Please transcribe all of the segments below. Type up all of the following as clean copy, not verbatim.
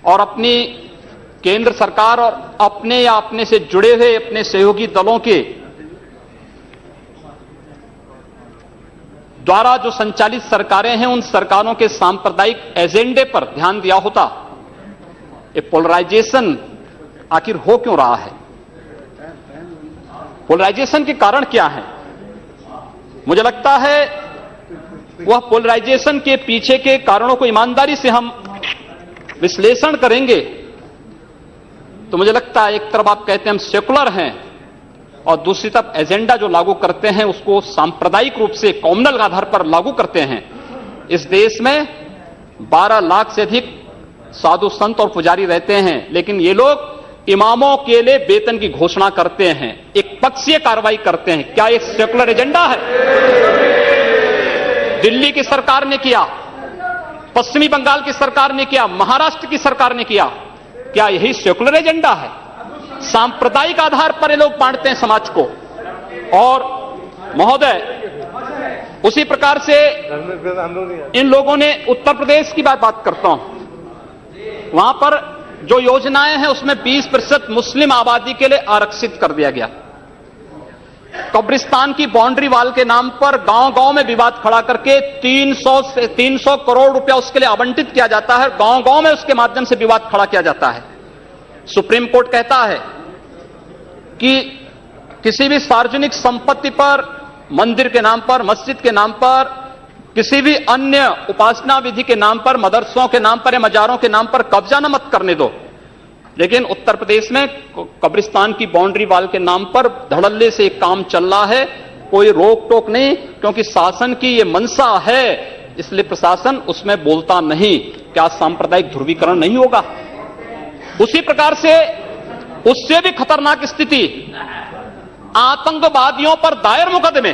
और अपनी केंद्र सरकार और अपने या अपने से जुड़े हुए अपने सहयोगी दलों के द्वारा जो संचालित सरकारें हैं, उन सरकारों के सांप्रदायिक एजेंडे पर ध्यान दिया होता। ये पोलराइजेशन आखिर हो क्यों रहा है? पोलराइजेशन के कारण क्या है? मुझे लगता है वह पोलराइजेशन के पीछे के कारणों को ईमानदारी से हम विश्लेषण करेंगे तो मुझे लगता है एक तरफ आप कहते हैं हम सेकुलर हैं और दूसरी तरफ एजेंडा जो लागू करते हैं उसको सांप्रदायिक रूप से कॉम्युनल आधार पर लागू करते हैं। इस देश में 12 लाख से अधिक साधु संत और पुजारी रहते हैं, लेकिन ये लोग इमामों के लिए वेतन की घोषणा करते हैं, एक पक्षीय कार्रवाई करते हैं। क्या एक सेकुलर एजेंडा है? दिल्ली की सरकार ने किया, पश्चिमी बंगाल की सरकार ने किया, महाराष्ट्र की सरकार ने किया। क्या यही सेकुलर एजेंडा है? सांप्रदायिक आधार पर ये लोग बांटते हैं समाज को। और महोदय, उसी प्रकार से इन लोगों ने उत्तर प्रदेश की बात करता हूं, वहां पर जो योजनाएं हैं उसमें 20% मुस्लिम आबादी के लिए आरक्षित कर दिया गया। कब्रिस्तान की बाउंड्री वाल के नाम पर गांव-गांव में विवाद खड़ा करके 300 करोड़ रुपया उसके लिए आवंटित किया जाता है। गांव-गांव में उसके माध्यम से विवाद खड़ा किया जाता है। सुप्रीम कोर्ट कहता है कि किसी भी सार्वजनिक संपत्ति पर, मंदिर के नाम पर, मस्जिद के नाम पर, किसी भी अन्य उपासना विधि के नाम पर, मदरसों के नाम पर या मजारों के नाम पर कब्जा न मत करने दो। लेकिन उत्तर प्रदेश में कब्रिस्तान की बाउंड्री वाल के नाम पर धड़ल्ले से एक काम चल रहा है, कोई रोक टोक नहीं, क्योंकि शासन की ये मंशा है, इसलिए प्रशासन उसमें बोलता नहीं। क्या सांप्रदायिक ध्रुवीकरण नहीं होगा? उसी प्रकार से उससे भी खतरनाक स्थिति, आतंकवादियों पर दायर मुकदमे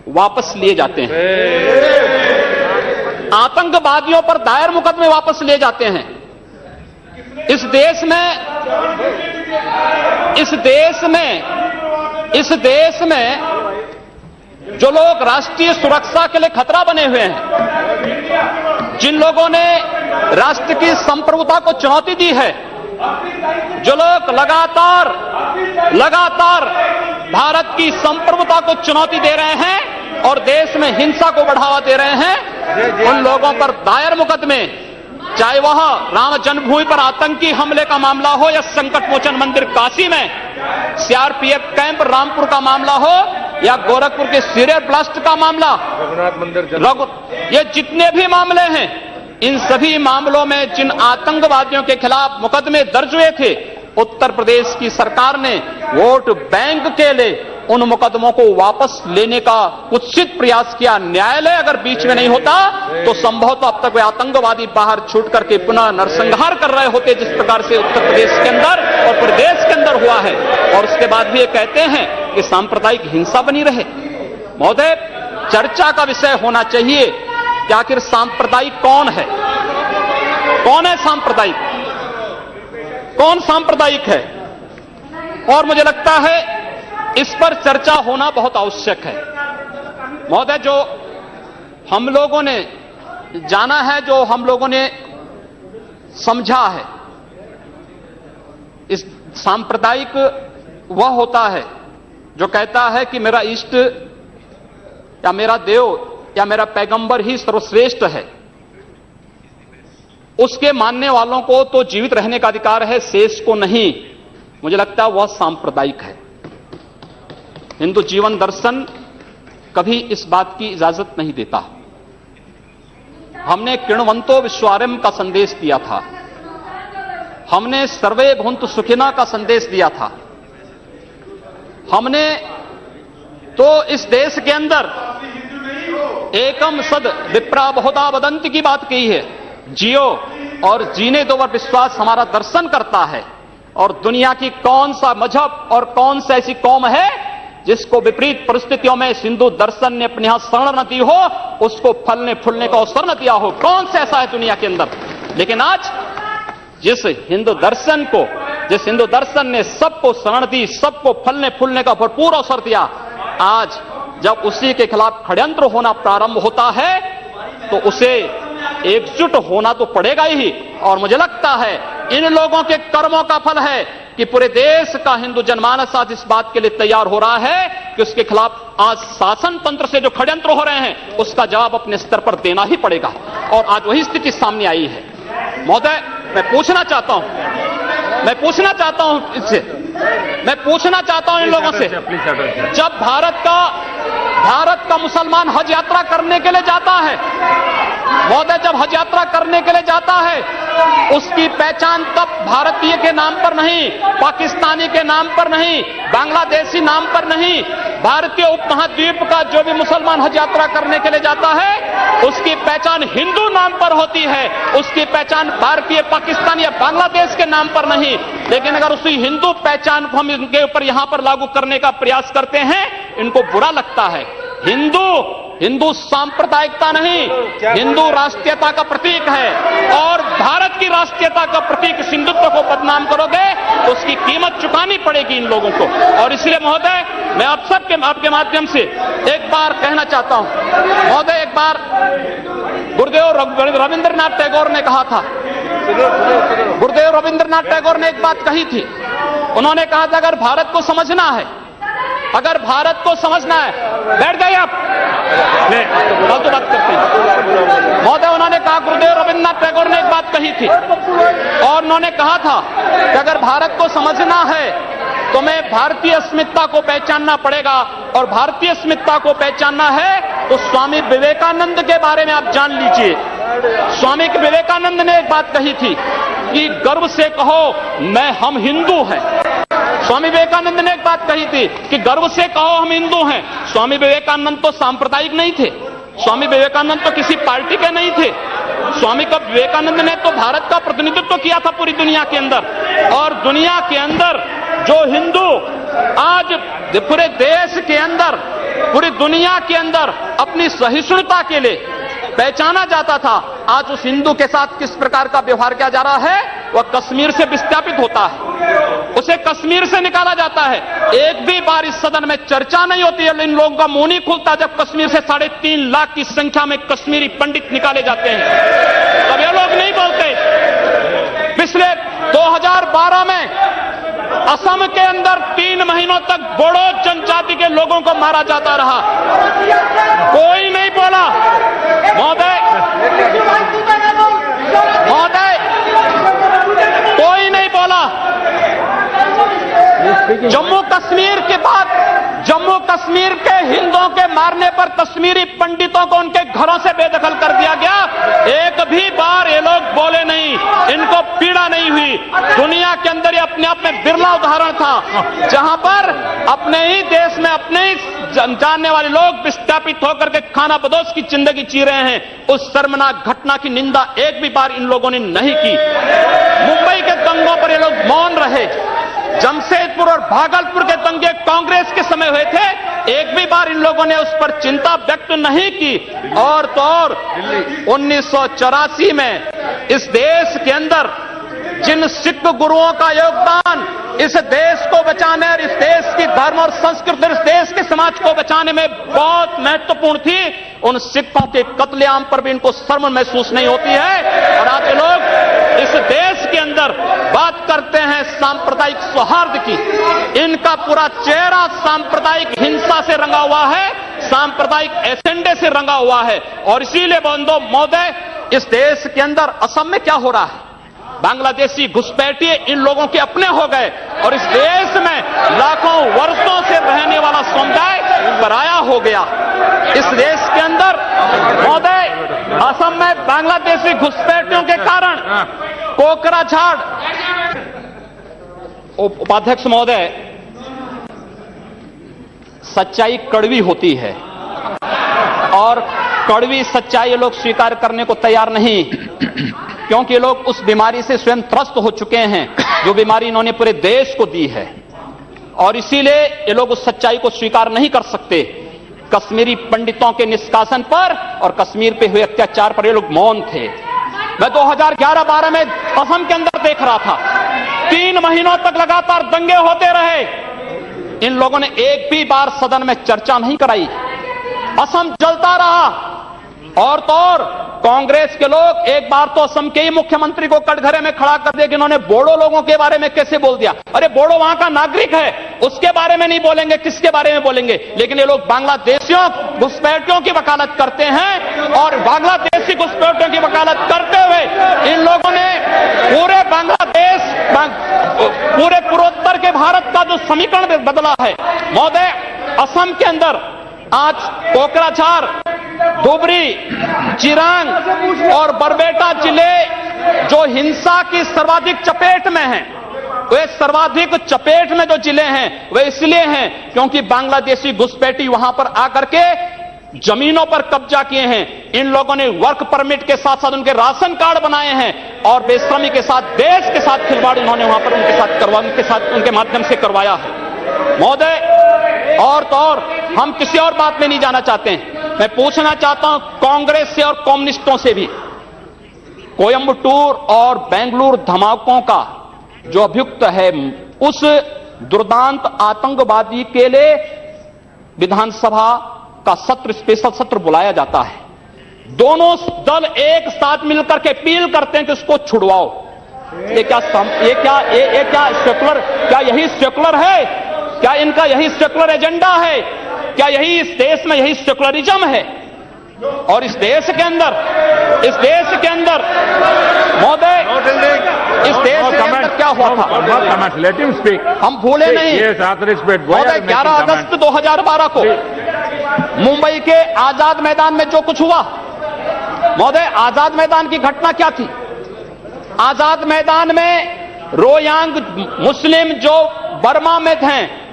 वापस लिए जाते हैं। आतंकवादियों पर दायर मुकदमे वापस लिए जाते हैं। इस देश में जो लोग राष्ट्रीय सुरक्षा के लिए खतरा बने हुए हैं, जिन लोगों ने राष्ट्र की संप्रभुता को चुनौती दी है, जो लोग लगातार भारत की संप्रभुता को चुनौती दे रहे हैं और देश में हिंसा को बढ़ावा दे रहे हैं, उन लोगों पर दायर मुकदमे, चाहे वह राम जन्मभूमि पर आतंकी हमले का मामला हो या संकट मोचन मंदिर काशी में सीआरपीएफ कैंप रामपुर का मामला हो या गोरखपुर के सीरियल ब्लास्ट का मामला, रघुनाथ मंदिर, ये जितने भी मामले हैं, इन सभी मामलों में जिन आतंकवादियों के खिलाफ मुकदमे दर्ज हुए थे, उत्तर प्रदेश की सरकार ने वोट बैंक के लिए उन मुकदमों को वापस लेने का कुत्सित प्रयास किया। न्यायालय अगर बीच में नहीं होता तो संभवतः अब तक वे आतंकवादी बाहर छूट करके पुनः नरसंहार कर रहे होते, जिस प्रकार से उत्तर प्रदेश के अंदर और प्रदेश के अंदर हुआ है। और उसके बाद भी ये कहते हैं कि सांप्रदायिक हिंसा बनी रहे। महोदय, चर्चा का विषय होना चाहिए कि आखिर सांप्रदायिक कौन है? कौन है सांप्रदायिक? कौन सांप्रदायिक है? और मुझे लगता है इस पर चर्चा होना बहुत आवश्यक है। महोदय, जो हम लोगों ने जाना है, जो हम लोगों ने समझा है, इस सांप्रदायिक वह होता है जो कहता है कि मेरा इष्ट या मेरा देव या मेरा पैगंबर ही सर्वश्रेष्ठ है। उसके मानने वालों को तो जीवित रहने का अधिकार है, शेष को नहीं। मुझे लगता है वह सांप्रदायिक है। हिंदू जीवन दर्शन कभी इस बात की इजाजत नहीं देता। हमने किण्वंतो विश्वारंभ का संदेश दिया था, हमने सर्वे भवन्तु सुखिनः का संदेश दिया था, हमने तो इस देश के अंदर एकम सद विप्रा बहुधा वदन्ति की बात कही है। जियो और जीने दो पर विश्वास हमारा दर्शन करता है। और दुनिया की कौन सा मजहब और कौन सा ऐसी कौम है जिसको विपरीत परिस्थितियों में हिंदू दर्शन ने अपने यहां शरण न दी हो, उसको फलने फूलने का अवसर न दिया हो? कौन सा ऐसा है दुनिया के अंदर? लेकिन आज जिस हिंदू दर्शन ने सबको शरण दी, सबको फलने फूलने का भरपूर अवसर दिया, आज जब उसी के खिलाफ षड्यंत्र होना प्रारंभ होता है तो उसे एकजुट होना तो पड़ेगा ही। और मुझे लगता है इन लोगों के कर्मों का फल है कि पूरे देश का हिंदू जनमानस आज इस बात के लिए तैयार हो रहा है कि उसके खिलाफ आज शासन तंत्र से जो षड्यंत्र हो रहे हैं उसका जवाब अपने स्तर पर देना ही पड़ेगा। और आज वही स्थिति सामने आई है। महोदय, मैं पूछना चाहता हूं इन लोगों से, जब भारत का मुसलमान हज यात्रा करने के लिए जाता है, महोदय, जब हज यात्रा करने के लिए जाता है उसकी पहचान तब भारतीय के नाम पर नहीं, पाकिस्तानी के नाम पर नहीं, बांग्लादेशी नाम पर नहीं, भारतीय उपमहाद्वीप का जो भी मुसलमान हज यात्रा करने के लिए जाता है उसकी पहचान हिंदू नाम पर होती है, उसकी पहचान भारतीय, पाकिस्तानी या बांग्लादेश के नाम पर नहीं। लेकिन अगर उसी हिंदू पहचान को हम इनके ऊपर यहां पर लागू करने का प्रयास करते हैं, इनको बुरा लगता है। हिंदू सांप्रदायिकता नहीं, हिंदू राष्ट्रीयता का प्रतीक है और भारत की राष्ट्रीयता का प्रतीक हिंदुत्व को बदनाम करोगे तो उसकी कीमत चुकानी पड़ेगी इन लोगों को। और इसलिए महोदय, मैं आप सबके आपके माध्यम से एक बार कहना चाहता हूं, महोदय, एक बार गुरुदेव रविंद्रनाथ टैगोर ने कहा था, गुरुदेव रविंद्रनाथ टैगोर ने एक बात कही थी। उन्होंने कहा था अगर भारत को समझना है, बैठ जाइए आप, कल तो बात करते हैं। महोदय, उन्होंने कहा, गुरुदेव रविंद्रनाथ टैगोर ने एक बात कही थी और उन्होंने कहा था कि अगर भारत को समझना है तो मैं भारतीय अस्मिता को पहचानना पड़ेगा, और भारतीय अस्मिता को पहचानना है तो स्वामी विवेकानंद के बारे में आप जान लीजिए। स्वामी विवेकानंद ने एक बात कही थी कि गर्व से कहो हम हिंदू हैं। स्वामी विवेकानंद ने एक बात कही थी कि गर्व से कहो हम हिंदू हैं। स्वामी विवेकानंद तो सांप्रदायिक नहीं थे, स्वामी विवेकानंद तो किसी पार्टी के नहीं थे। स्वामी विवेकानंद ने तो भारत का प्रतिनिधित्व किया था पूरी दुनिया के अंदर, और दुनिया के अंदर जो हिंदू आज पूरे देश के अंदर, पूरी दुनिया के अंदर अपनी सहिष्णुता के लिए पहचाना जाता था, आज उस हिंदू के साथ किस प्रकार का व्यवहार किया जा रहा है, वह कश्मीर से विस्थापित होता है, उसे कश्मीर से निकाला जाता है। एक भी बार इस सदन में चर्चा नहीं होती है, इन लोगों का मुंह नहीं खुलता जब कश्मीर से 3.5 लाख की संख्या में कश्मीरी पंडित निकाले जाते हैं, तब ये लोग नहीं बोलते। पिछले 2012 में असम के अंदर 3 महीनों तक बोडो जनजाति के लोगों को मारा जाता रहा, कोई नहीं बोला। महोदय, कोई नहीं बोला। जम्मू कश्मीर के बाद जम्मू कश्मीर के हिंदुओं के मारने पर कश्मीरी पंडितों को उनके घरों से बेदखल कर दिया गया, एक भी बार ये लोग बोले नहीं, इनको पीड़ा नहीं हुई। दुनिया के अंदर ये अपने आप में बिरला उदाहरण था जहां पर अपने ही देश में अपने ही जानने वाले लोग विस्थापित होकर के खाना बदोश की जिंदगी जी रहे हैं। उस शर्मनाक घटना की निंदा एक भी बार इन लोगों ने नहीं की। मुंबई के दंगों पर ये लोग मौन रहे। जमशेदपुर और भागलपुर के दंगे कांग्रेस के समय हुए थे, एक भी बार इन लोगों ने उस पर चिंता व्यक्त नहीं की। और तो और 1984 में इस देश के अंदर जिन सिख गुरुओं का योगदान इस देश को बचाने और इस देश की धर्म और संस्कृति, इस देश के समाज को बचाने में बहुत महत्वपूर्ण थी, उन सिखों के कत्लेआम पर भी इनको शर्म महसूस नहीं होती है। और आज लोग इस देश के अंदर बात करते हैं सांप्रदायिक सौहार्द की, इनका पूरा चेहरा सांप्रदायिक हिंसा से रंगा हुआ है, सांप्रदायिक एजेंडे से रंगा हुआ है। और इसीलिए बंधु महोदय, इस देश के अंदर असम में क्या हो रहा है, बांग्लादेशी घुसपैठिए इन लोगों के अपने हो गए और इस देश में लाखों वर्षों से रहने वाला समुदाय पराया हो गया। इस देश के अंदर महोदय, असम में बांग्लादेशी घुसपैठियों के कारण कोकराझाड़, उपाध्यक्ष महोदय, सच्चाई कड़वी होती है और कड़वी सच्चाई ये लोग स्वीकार करने को तैयार नहीं, क्योंकि ये लोग उस बीमारी से स्वयं त्रस्त हो चुके हैं जो बीमारी इन्होंने पूरे देश को दी है, और इसीलिए ये लोग उस सच्चाई को स्वीकार नहीं कर सकते। कश्मीरी पंडितों के निष्कासन पर और कश्मीर पे हुए अत्याचार पर ये लोग मौन थे। मैं 2011-12 में असम के अंदर देख रहा था, 3 महीनों तक लगातार दंगे होते रहे, इन लोगों ने एक भी बार सदन में चर्चा नहीं कराई। असम जलता रहा और तो और कांग्रेस के लोग एक बार तो असम के ही मुख्यमंत्री को कटघरे में खड़ा कर दिया कि इन्होंने बोडो लोगों के बारे में कैसे बोल दिया। अरे बोडो वहां का नागरिक है, उसके बारे में नहीं बोलेंगे, किसके बारे में बोलेंगे? लेकिन ये लोग बांग्लादेशियों घुसपैठियों की वकालत करते हैं और बांग्लादेशी घुसपैठियों की वकालत करते हुए इन लोगों ने पूरे बांग्लादेश, पूरे पूर्वोत्तर के भारत का जो समीकरण बदला है महोदय। असम के अंदर आज कोकराझार, धुबरी, चिरांग और बरबेटा जिले जो हिंसा की सर्वाधिक चपेट में हैं, वे सर्वाधिक चपेट में जो जिले हैं वे इसलिए हैं क्योंकि बांग्लादेशी घुसपैठी वहां पर आकर के जमीनों पर कब्जा किए हैं। इन लोगों ने वर्क परमिट के साथ साथ उनके राशन कार्ड बनाए हैं और बेश्रमी के साथ, देश के साथ खिलवाड़ उन्होंने वहां पर उनके माध्यम से करवाया है महोदय। और तो और हम किसी और बात में नहीं जाना चाहते हैं। मैं पूछना चाहता हूं कांग्रेस से और कम्युनिस्टों से भी, कोयंबटूर और बेंगलुरु धमाकों का जो अभियुक्त है, उस दुर्दांत आतंकवादी के लिए विधानसभा का सत्र, स्पेशल सत्र बुलाया जाता है। दोनों दल एक साथ मिलकर के अपील करते हैं कि उसको छुड़वाओ। ये क्या सेकुलर, क्या यही सेकुलर है? क्या इनका यही सेकुलर एजेंडा है? क्या यही इस देश में यही सेकुलरिज्म है? और इस देश के अंदर महोदय, इस देश के अंदर क्या हुआ था हम भूले नहीं। महोदय 11 अगस्त 2012 को मुंबई के आजाद मैदान में जो कुछ हुआ महोदय, आजाद मैदान की घटना क्या थी? आजाद मैदान में रोयांग मुस्लिम जो बर्मा में थे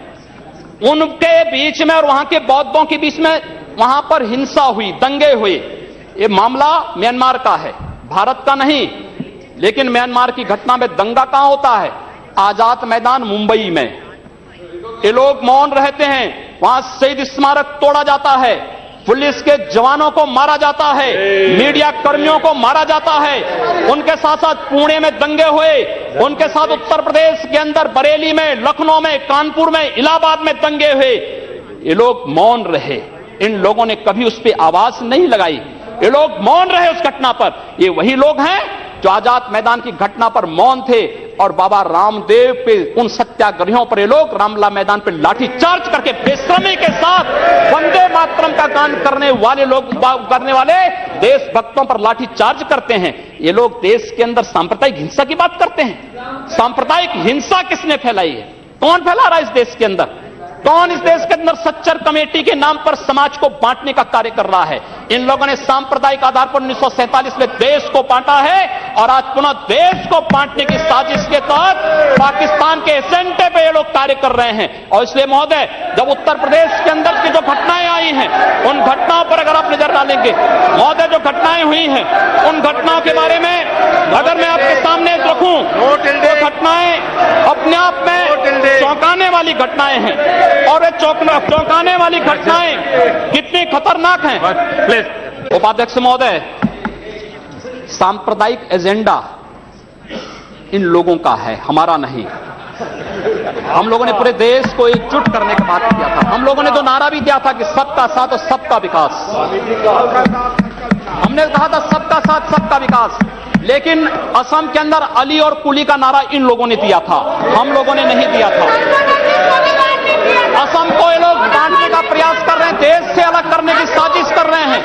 उनके बीच में और वहां के बौद्धों के बीच में वहां पर हिंसा हुई, दंगे हुए। ये मामला म्यांमार का है, भारत का नहीं। लेकिन म्यांमार की घटना में दंगा कहां होता है? आजाद मैदान मुंबई में। ये लोग मौन रहते हैं, वहां शहीद स्मारक तोड़ा जाता है, पुलिस के जवानों को मारा जाता है, मीडिया कर्मियों को मारा जाता है। उनके साथ साथ पुणे में दंगे हुए, उनके साथ उत्तर प्रदेश के अंदर बरेली में, लखनऊ में, कानपुर में, इलाहाबाद में दंगे हुए। ये लोग मौन रहे, इन लोगों ने कभी उस पर आवाज नहीं लगाई। ये लोग मौन रहे उस घटना पर। ये वही लोग हैं जो आजाद मैदान की घटना पर मौन थे और बाबा रामदेव पे, उन सत्याग्रहियों पर ये लोग रामला मैदान पे लाठी चार्ज करके बेशर्मी के साथ वंदे मातरम का गान करने वाले देशभक्तों पर लाठी चार्ज करते हैं। ये लोग देश के अंदर सांप्रदायिक हिंसा की बात करते हैं। सांप्रदायिक हिंसा किसने फैलाई है? कौन फैला रहा है इस देश के अंदर? कौन इस देश के अंदर सच्चर कमेटी के नाम पर समाज को बांटने का कार्य कर रहा है? इन लोगों ने सांप्रदायिक आधार पर 1947 में देश को बांटा है और आज पुनः देश को बांटने की साजिश के तहत पाकिस्तान के एजेंडे पे ये लोग कार्य कर रहे हैं। और इसलिए महोदय, जब उत्तर प्रदेश के अंदर की जो घटनाएं आई हैं, उन घटनाओं पर अगर आप नजर डालेंगे महोदय, जो घटनाएं हुई हैं उन घटनाओं के बारे में अगर मैं आपके सामने रखूं तो घटनाएं अपने आप में चौंकाने वाली घटनाएं हैं। और ये चौंकाने वाली घटनाएं कितनी खतरनाक हैं। उपाध्यक्ष महोदय, सांप्रदायिक एजेंडा इन लोगों का है, हमारा नहीं। हम लोगों ने पूरे देश को एकजुट करने की बात किया था। हम लोगों ने तो नारा भी दिया था कि सबका साथ और सबका विकास। हमने कहा था सबका साथ सबका विकास। लेकिन असम के अंदर अली और कुली का नारा इन लोगों ने दिया था, हम लोगों ने नहीं दिया था। असम को ये लोग बांटने का प्रयास कर रहे हैं, देश से अलग करने की साजिश कर रहे हैं।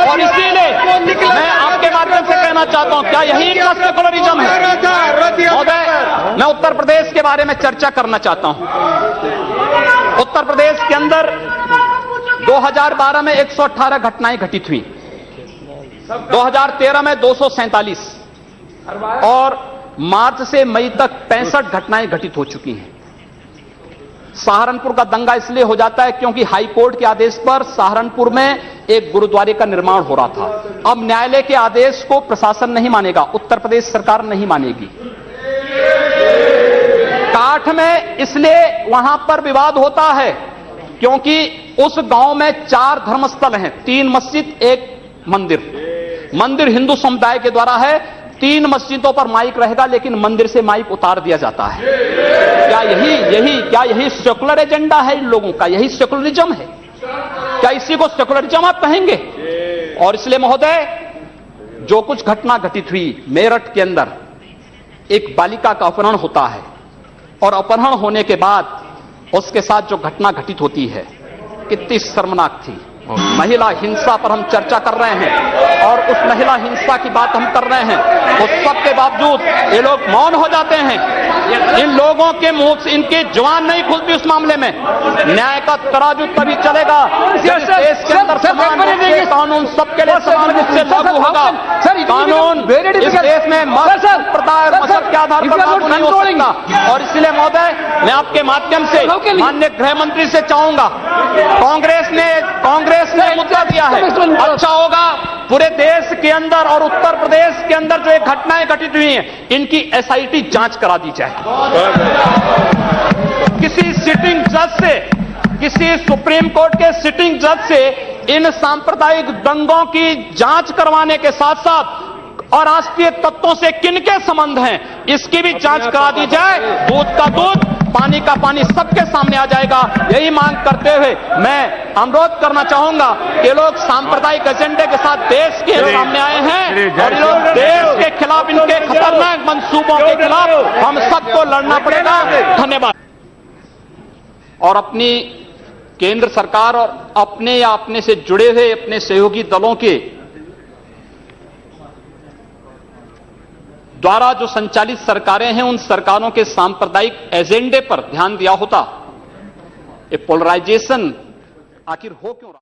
और इसीलिए मैं आपके माध्यम से कहना चाहता हूं, क्या यही इनका सेकुलरिज्म है? महोदय, मैं उत्तर प्रदेश के बारे में चर्चा करना चाहता हूं। उत्तर प्रदेश के अंदर 2012 में 118 घटनाएं घटित हुई, 2013 में 247 और मार्च से मई तक 65 घटनाएं घटित हो चुकी हैं। सहारनपुर का दंगा इसलिए हो जाता है क्योंकि हाई कोर्ट के आदेश पर सहारनपुर में एक गुरुद्वारे का निर्माण हो रहा था। अब न्यायालय के आदेश को प्रशासन नहीं मानेगा, उत्तर प्रदेश सरकार नहीं मानेगी। काठ में इसलिए वहां पर विवाद होता है क्योंकि उस गांव में 4 धर्मस्थल हैं, 3 मस्जिद, 1 मंदिर। मंदिर हिंदू समुदाय के द्वारा है, 3 मस्जिदों पर माइक रहेगा लेकिन मंदिर से माइक उतार दिया जाता है। क्या यही सेकुलर एजेंडा है इन लोगों का? यही सेकुलरिज्म है? क्या इसी को सेकुलरिज्म आप कहेंगे? और इसलिए महोदय, जो कुछ घटना घटित हुई मेरठ के अंदर, एक बालिका का अपहरण होता है और अपहरण होने के बाद उसके साथ जो घटना घटित होती है कितनी शर्मनाक थी। महिला हिंसा पर हम चर्चा कर रहे हैं और उस महिला हिंसा की बात हम कर रहे हैं, उस सब के बावजूद ये लोग मौन हो जाते हैं। इन लोगों के मुंह से इनकी जुबान नहीं खुलती उस मामले में। न्याय का तराजू तभी चलेगा जब देश के अंदर समान रूप से कानून सबके लिए समान रूप से लागू होगा। कानून इस देश में मत संप्रदाय और मजहब के आधार पर लागू नहीं हो सकता। और इसलिए महोदय, मैं आपके माध्यम से माननीय गृह मंत्री से चाहूंगा, कांग्रेस ने मुद्दा दिया है, अच्छा होगा पूरे देश के अंदर और उत्तर प्रदेश के अंदर जो एक घटनाएं घटित हुई हैं इनकी एसआईटी जांच करा दी जाए। किसी सिटिंग जज से, किसी सुप्रीम कोर्ट के सिटिंग जज से इन सांप्रदायिक दंगों की जांच करवाने के साथ साथ और राष्ट्रीय तत्वों से किनके संबंध हैं इसकी भी जांच करा दी जाए। दूध का दूध, पानी का पानी सबके सामने आ जाएगा। यही मांग करते हुए मैं अनुरोध करना चाहूंगा कि लोग सांप्रदायिक एजेंडे के साथ देश के सामने आए हैं और लोग देश के खिलाफ, इनके खतरनाक मंसूबों के खिलाफ हम सबको लड़ना पड़ेगा। धन्यवाद। और अपनी केंद्र सरकार और अपने या अपने से जुड़े हुए अपने सहयोगी दलों के द्वारा जो संचालित सरकारें हैं, उन सरकारों के सांप्रदायिक एजेंडे पर ध्यान दिया होता। ये पोलराइजेशन आखिर हो क्यों रहा?